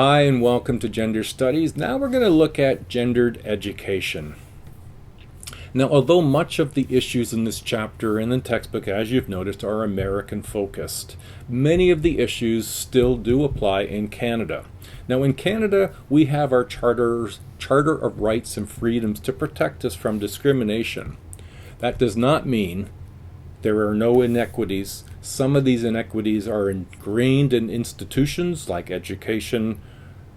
Hi and welcome to Gender Studies. Now we're going to look at gendered education. Now, although much of the issues in this chapter and the textbook, as you've noticed, are American focused, many of the issues still do apply in Canada. Now, in Canada, we have our Charter of Rights and Freedoms to protect us from discrimination. That does not mean there are no inequities. Some of these inequities are ingrained in institutions like education,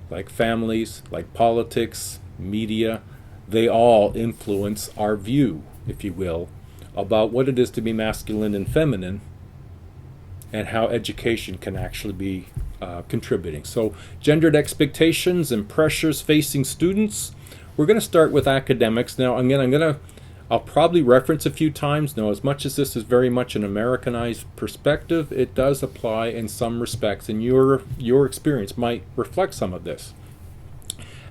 like families, like politics, media. They all influence our view, if you will, about what it is to be masculine and feminine and how education can actually be contributing. So, gendered expectations and pressures facing students. We're going to start with academics. Now, I'll probably reference a few times. Now, as much as this is very much an Americanized perspective, it does apply in some respects, and your experience might reflect some of this.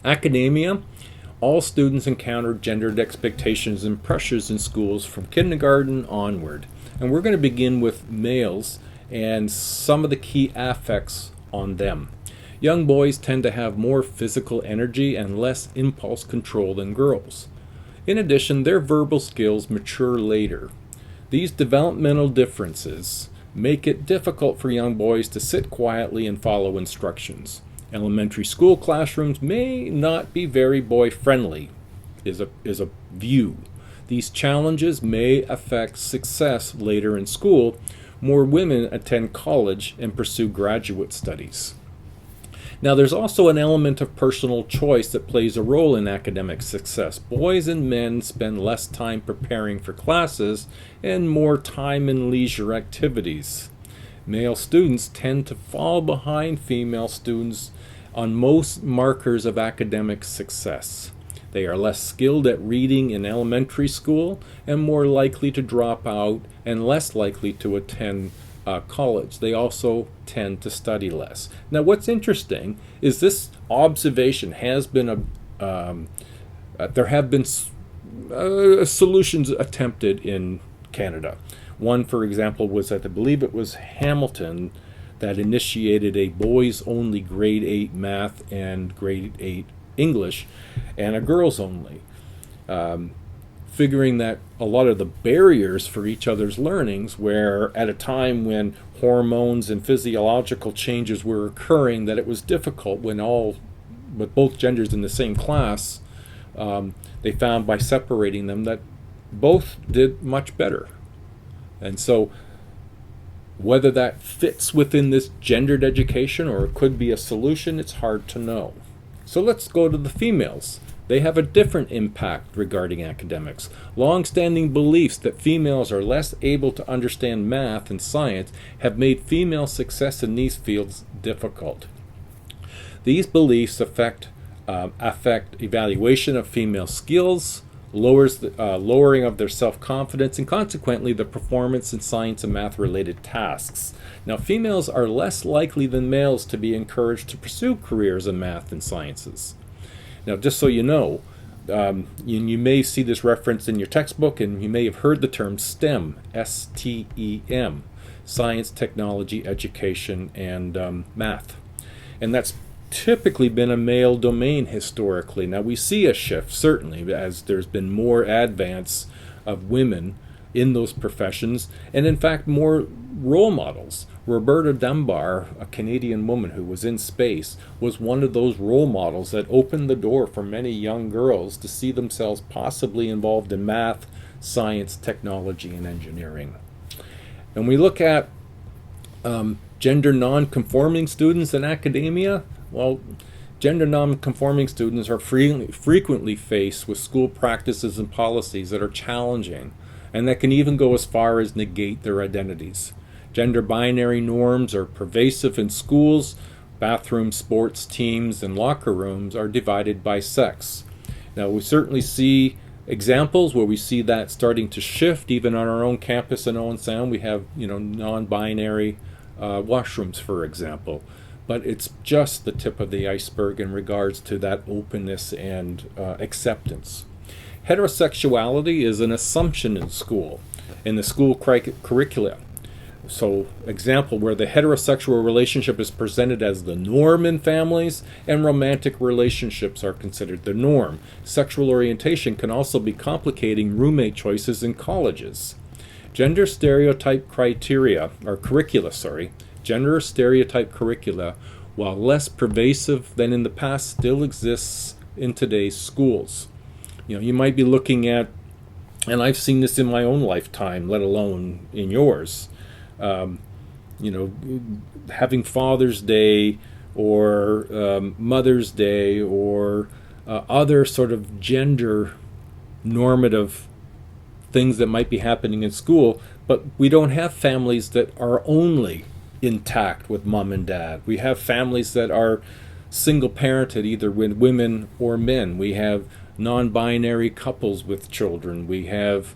Academia. All students encounter gendered expectations and pressures in schools from kindergarten onward. And we're going to begin with males and some of the key affects on them. Young boys tend to have more physical energy and less impulse control than girls. In addition, their verbal skills mature later. These developmental differences make it difficult for young boys to sit quietly and follow instructions. Elementary school classrooms may not be very boy-friendly, is a view. These challenges may affect success later in school. More women attend college and pursue graduate studies. Now, there's also an element of personal choice that plays a role in academic success. Boys and men spend less time preparing for classes and more time in leisure activities. Male students tend to fall behind female students on most markers of academic success. They are less skilled at reading in elementary school and more likely to drop out and less likely to attend college. They also tend to study less. Now, what's interesting is this observation has been there have been solutions attempted in Canada. One, for example, was I believe it was Hamilton that initiated a boys-only grade 8 math and grade 8 English and a girls-only. Figuring that a lot of the barriers for each other's learnings were at a time when hormones and physiological changes were occurring, that it was difficult with both genders in the same class. They found by separating them that both did much better. And so whether that fits within this gendered education or it could be a solution, it's hard to know. So let's go to the females. They have a different impact regarding academics. Long-standing beliefs that females are less able to understand math and science have made female success in these fields difficult. These beliefs affect evaluation of female skills, lowering of their self-confidence, and consequently the performance in science and math-related tasks. Now, females are less likely than males to be encouraged to pursue careers in math and sciences. Now, just so you know, you may see this reference in your textbook, and you may have heard the term STEM, S-T-E-M, science, technology, education, and math. And that's typically been a male domain historically. Now, we see a shift, certainly, as there's been more advance of women in those professions, and in fact, more role models. Roberta Dunbar, a Canadian woman who was in space, was one of those role models that opened the door for many young girls to see themselves possibly involved in math, science, technology, and engineering. And we look at gender non-conforming students in academia. Well, gender non-conforming students are frequently faced with school practices and policies that are challenging and that can even go as far as negate their identities. Gender binary norms are pervasive in schools. Bathrooms, sports teams, and locker rooms are divided by sex. Now, we certainly see examples where we see that starting to shift. Even on our own campus in Owen Sound, we have non-binary washrooms, for example. But it's just the tip of the iceberg in regards to that openness and acceptance. Heterosexuality is an assumption in school, in the school curricula. So, example, where the heterosexual relationship is presented as the norm in families and romantic relationships are considered the norm. Sexual orientation can also be complicating roommate choices in colleges. Gender stereotype gender stereotype curricula, while less pervasive than in the past, still exists in today's schools. You might be looking at, and I've seen this in my own lifetime, let alone in yours, having Father's Day or Mother's Day or other sort of gender normative things that might be happening in school, but we don't have families that are only intact with mom and dad. We have families that are single parented, either with women or men. We have non-binary couples with children. We have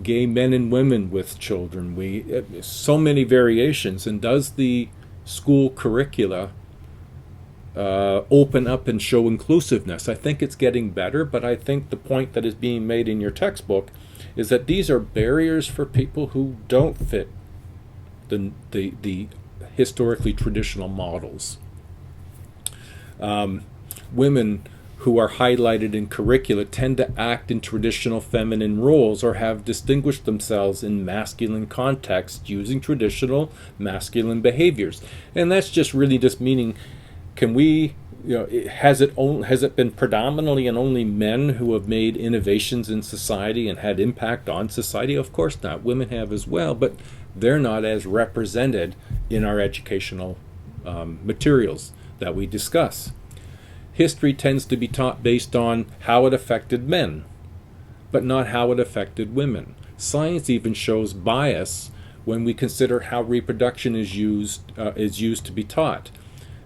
gay men and women with children. So many variations. And does the school curricula open up and show inclusiveness? I think it's getting better, but I think the point that is being made in your textbook is that these are barriers for people who don't fit the historically traditional models. Women who are highlighted in curricula tend to act in traditional feminine roles or have distinguished themselves in masculine contexts using traditional masculine behaviors. And that's just meaning, can we, has it been predominantly and only men who have made innovations in society and had impact on society? Of course not. Women have as well, but they're not as represented in our educational materials that we discuss. History tends to be taught based on how it affected men, but not how it affected women. Science even shows bias when we consider how reproduction is used to be taught.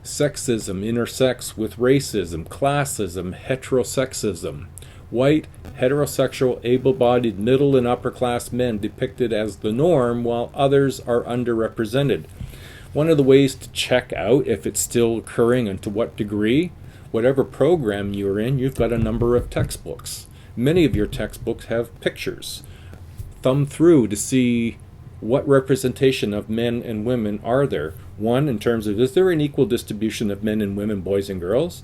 Sexism intersects with racism, classism, heterosexism. White, heterosexual, able-bodied middle and upper-class men depicted as the norm, while others are underrepresented. One of the ways to check out if it's still occurring and to what degree, whatever program you're in, you've got a number of textbooks. Many of your textbooks have pictures. Thumb through to see what representation of men and women are there. One, in terms of, is there an equal distribution of men and women, boys and girls?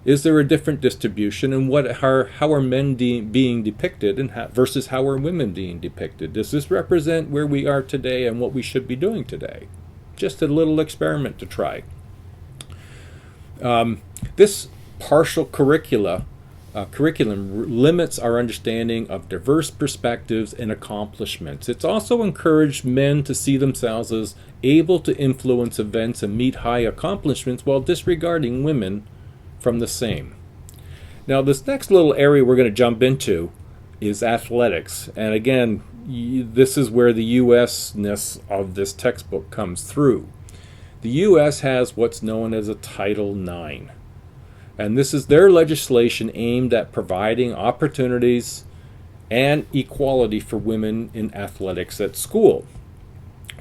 Is there a different distribution, and how are men being depicted versus how are women being depicted? Does this represent where we are today and what we should be doing today? Just a little experiment to try. This partial curriculum limits our understanding of diverse perspectives and accomplishments. It's also encouraged men to see themselves as able to influence events and meet high accomplishments while disregarding women from the same. Now, this next little area we're going to jump into is athletics. And again, this is where the US-ness of this textbook comes through. The US has what's known as a Title IX. And this is their legislation aimed at providing opportunities and equality for women in athletics at school.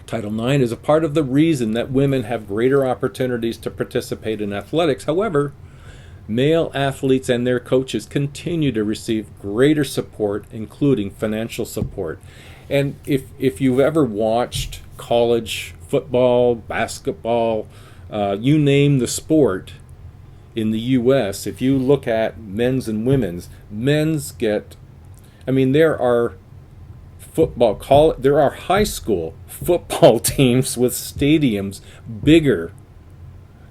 Title IX is a part of the reason that women have greater opportunities to participate in athletics. However, male athletes and their coaches continue to receive greater support, including financial support. And if you've ever watched college football, basketball, you name the sport, in the U.S., if you look at men's and women's, there are high school football teams with stadiums bigger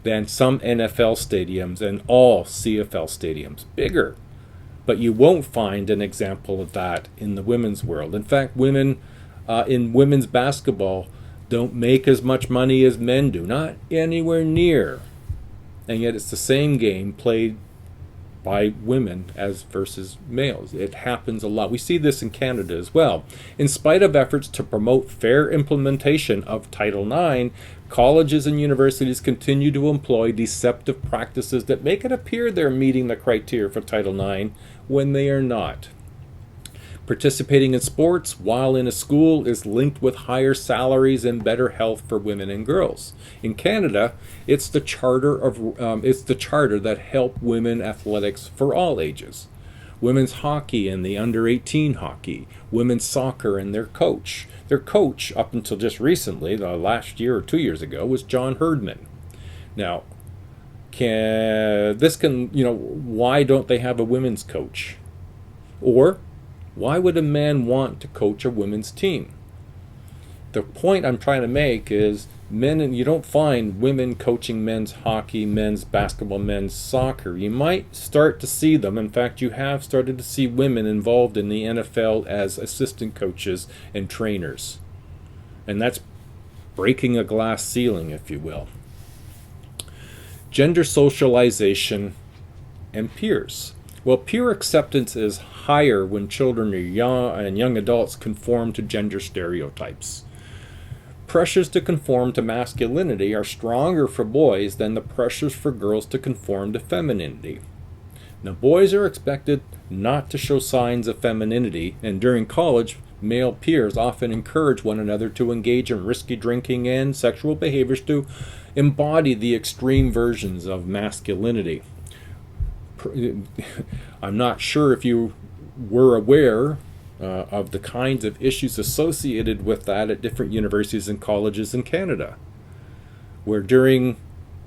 than some NFL stadiums and all CFL stadiums, bigger. But you won't find an example of that in the women's world. In fact, women in women's basketball don't make as much money as men do, not anywhere near. And yet it's the same game played by women as versus males. It happens a lot. We see this in Canada as well. In spite of efforts to promote fair implementation of Title IX, colleges and universities continue to employ deceptive practices that make it appear they're meeting the criteria for Title IX when they are not. Participating in sports while in a school is linked with higher salaries and better health for women and girls. In Canada, it's the charter that help women athletics for all ages. women's hockey and the under-18 hockey, women's soccer and their coach. Their coach, up until just recently, the last year or 2 years ago, was John Herdman. Now, why don't they have a women's coach? Or, why would a man want to coach a women's team? The point I'm trying to make is you don't find women coaching men's hockey, men's basketball, men's soccer. You might start to see them. In fact, you have started to see women involved in the NFL as assistant coaches and trainers. And that's breaking a glass ceiling, if you will. Gender socialization and peers. Well, peer acceptance is higher when children are young and young adults conform to gender stereotypes. Pressures to conform to masculinity are stronger for boys than the pressures for girls to conform to femininity. Now, boys are expected not to show signs of femininity, and during college, male peers often encourage one another to engage in risky drinking and sexual behaviors to embody the extreme versions of masculinity. I'm not sure if you were aware of the kinds of issues associated with that at different universities and colleges in Canada, where during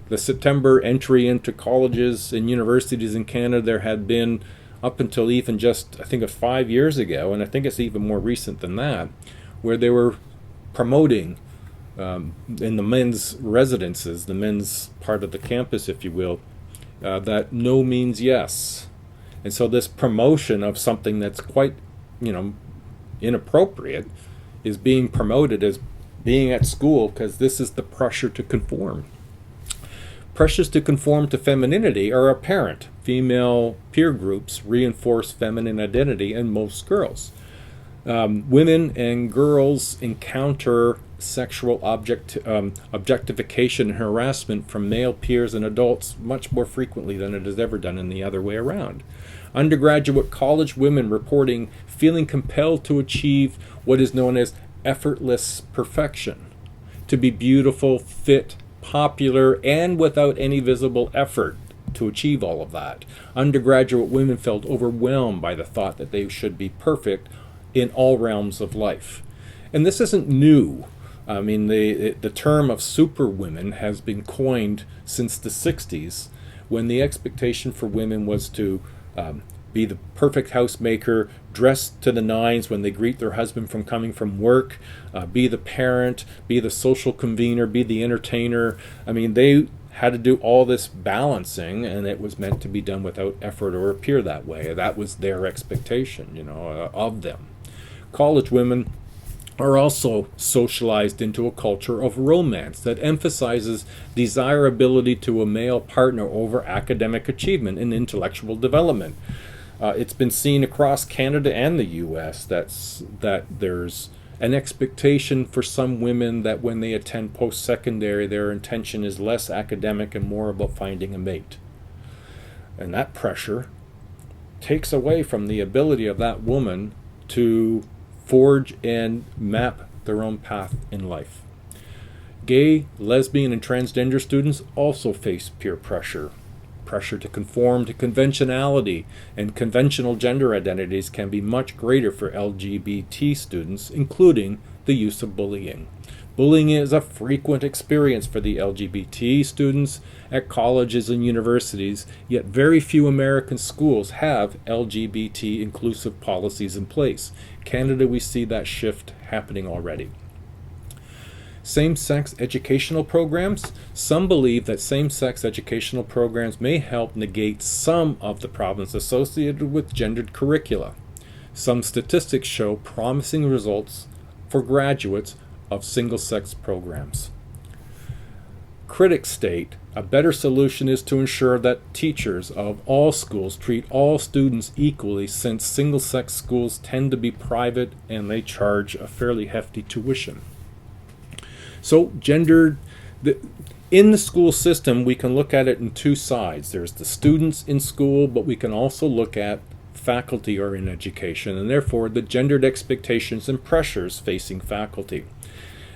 the September entry into colleges and universities in Canada, there had been, up until even just, I think, 5 years ago, and I think it's even more recent than that, where they were promoting in the men's residences, the men's part of the campus, if you will, that no means yes. And so this promotion of something that's quite, inappropriate is being promoted as being at school because this is the pressure to conform. Pressures to conform to femininity are apparent. Female peer groups reinforce feminine identity in most girls. Women and girls encounter sexual objectification and harassment from male peers and adults much more frequently than it is ever done in the other way around. Undergraduate college women reporting feeling compelled to achieve what is known as effortless perfection, to be beautiful, fit, popular, and without any visible effort to achieve all of that. Undergraduate women felt overwhelmed by the thought that they should be perfect in all realms of life. And this isn't new. I mean, the term of superwomen has been coined since the 60s, when the expectation for women was to be the perfect housemaker, dress to the nines when they greet their husband from coming from work, be the parent, be the social convener, be the entertainer. I mean, they had to do all this balancing, and it was meant to be done without effort or appear that way. That was their expectation, of them. College women are also socialized into a culture of romance that emphasizes desirability to a male partner over academic achievement and intellectual development. It's been seen across Canada and the U.S. that there's an expectation for some women that when they attend post-secondary, their intention is less academic and more about finding a mate. And that pressure takes away from the ability of that woman to forge and map their own path in life. Gay, lesbian, and transgender students also face peer pressure. Pressure to conform to conventionality and conventional gender identities can be much greater for LGBT students, including the use of bullying. Bullying is a frequent experience for the LGBT students at colleges and universities, yet very few American schools have LGBT inclusive policies in place. Canada, we see that shift happening already. Same-sex educational programs. Some believe that same-sex educational programs may help negate some of the problems associated with gendered curricula. Some statistics show promising results for graduates of single-sex programs. Critics state a better solution is to ensure that teachers of all schools treat all students equally, since single-sex schools tend to be private and they charge a fairly hefty tuition. So in the school system, we can look at it in two sides. There's the students in school, but we can also look at faculty or in education, and therefore the gendered expectations and pressures facing faculty.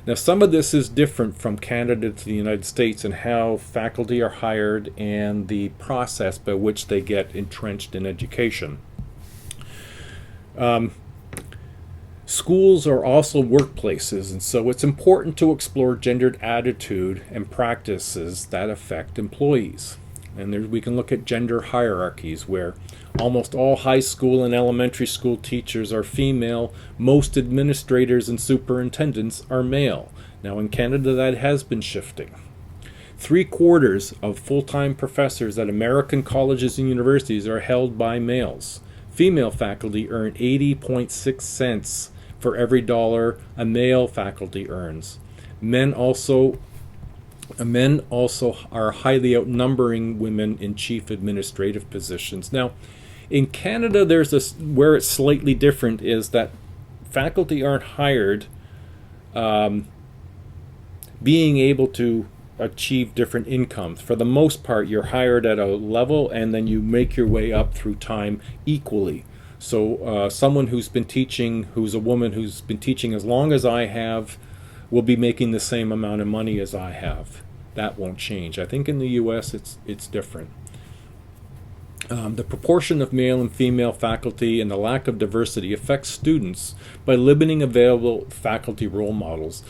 Now, some of this is different from Canada to the United States in how faculty are hired and the process by which they get entrenched in education. Schools are also workplaces, and so it's important to explore gendered attitude and practices that affect employees. And we can look at gender hierarchies where almost all high school and elementary school teachers are female. Most administrators and superintendents are male. Now in Canada that has been shifting. 3/4 of full-time professors at American colleges and universities are held by males. Female faculty earn 80.6 cents for every dollar a male faculty earns. Men also are highly outnumbering women in chief administrative positions. Now, in Canada, where it's slightly different is that faculty aren't hired being able to achieve different incomes. For the most part, you're hired at a level and then you make your way up through time equally. So someone who's a woman who's been teaching as long as I have, will be making the same amount of money as I have. That won't change. I think in the US it's different. The proportion of male and female faculty and the lack of diversity affects students by limiting available faculty role models.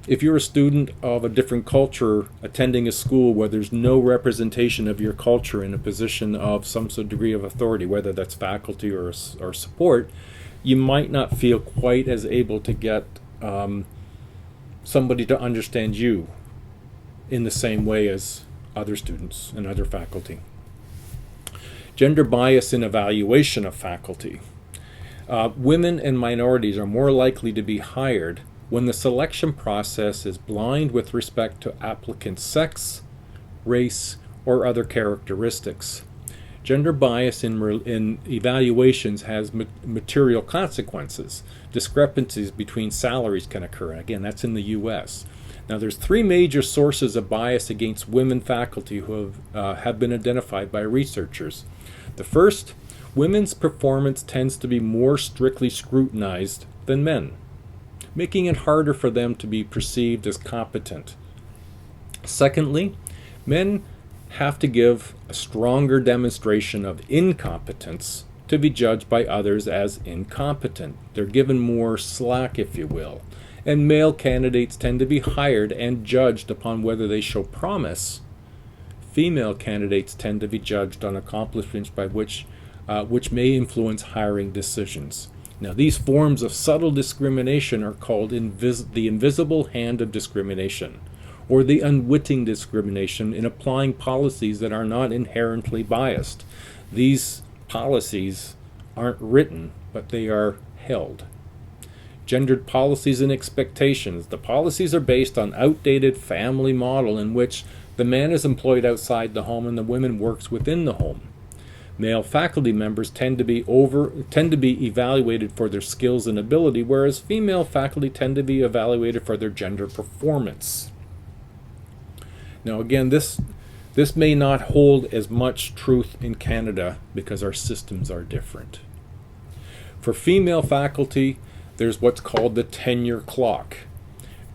If you're a student of a different culture attending a school where there's no representation of your culture in a position of some sort of degree of authority, whether that's faculty or support, you might not feel quite as able to get somebody to understand you in the same way as other students and other faculty. Gender bias in evaluation of faculty. Women and minorities are more likely to be hired when the selection process is blind with respect to applicant sex, race, or other characteristics. Gender bias in evaluations has material consequences. Discrepancies between salaries can occur. Again, that's in the US. Now, there's 3 major sources of bias against women faculty who have been identified by researchers. The first, women's performance tends to be more strictly scrutinized than men, making it harder for them to be perceived as competent. Secondly, men have to give a stronger demonstration of incompetence to be judged by others as incompetent. They're given more slack, if you will. And male candidates tend to be hired and judged upon whether they show promise. Female candidates tend to be judged on accomplishments by which may influence hiring decisions. Now, these forms of subtle discrimination are called the invisible hand of discrimination, or the unwitting discrimination in applying policies that are not inherently biased. These policies aren't written, but they are held. Gendered policies and expectations. The policies are based on outdated family model in which the man is employed outside the home and the woman works within the home. Male faculty members tend to be evaluated for their skills and ability, whereas female faculty tend to be evaluated for their gender performance. Now again, this may not hold as much truth in Canada because our systems are different. For female faculty, there's what's called the tenure clock.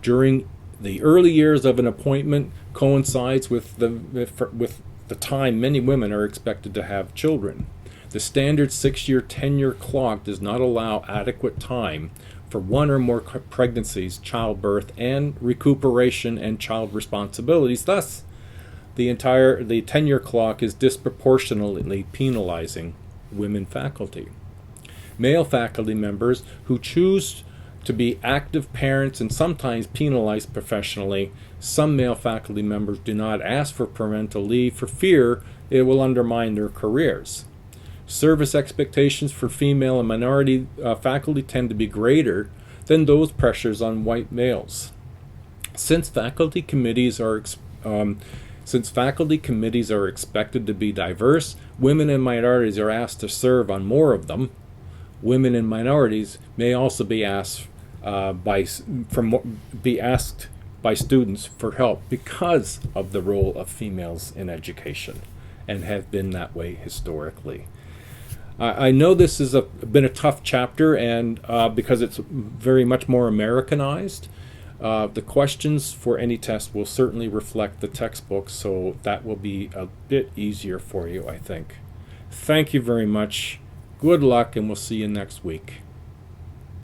During the early years of an appointment coincides with the time many women are expected to have children. The standard 6-year tenure clock does not allow adequate time for one or more pregnancies, childbirth, and recuperation and child responsibilities. Thus, the tenure clock is disproportionately penalizing women faculty. Male faculty members who choose to be active parents and sometimes penalized professionally. Some male faculty members do not ask for parental leave for fear it will undermine their careers. Service expectations for female and minority faculty tend to be greater than those pressures on white males. Since faculty committees are expected to be diverse, women and minorities are asked to serve on more of them. Women and minorities may also be asked by students for help because of the role of females in education, and have been that way historically. I know this has been a tough chapter, and because it's very much more Americanized, the questions for any test will certainly reflect the textbook, so that will be a bit easier for you, I think. Thank you very much. Good luck, and we'll see you next week.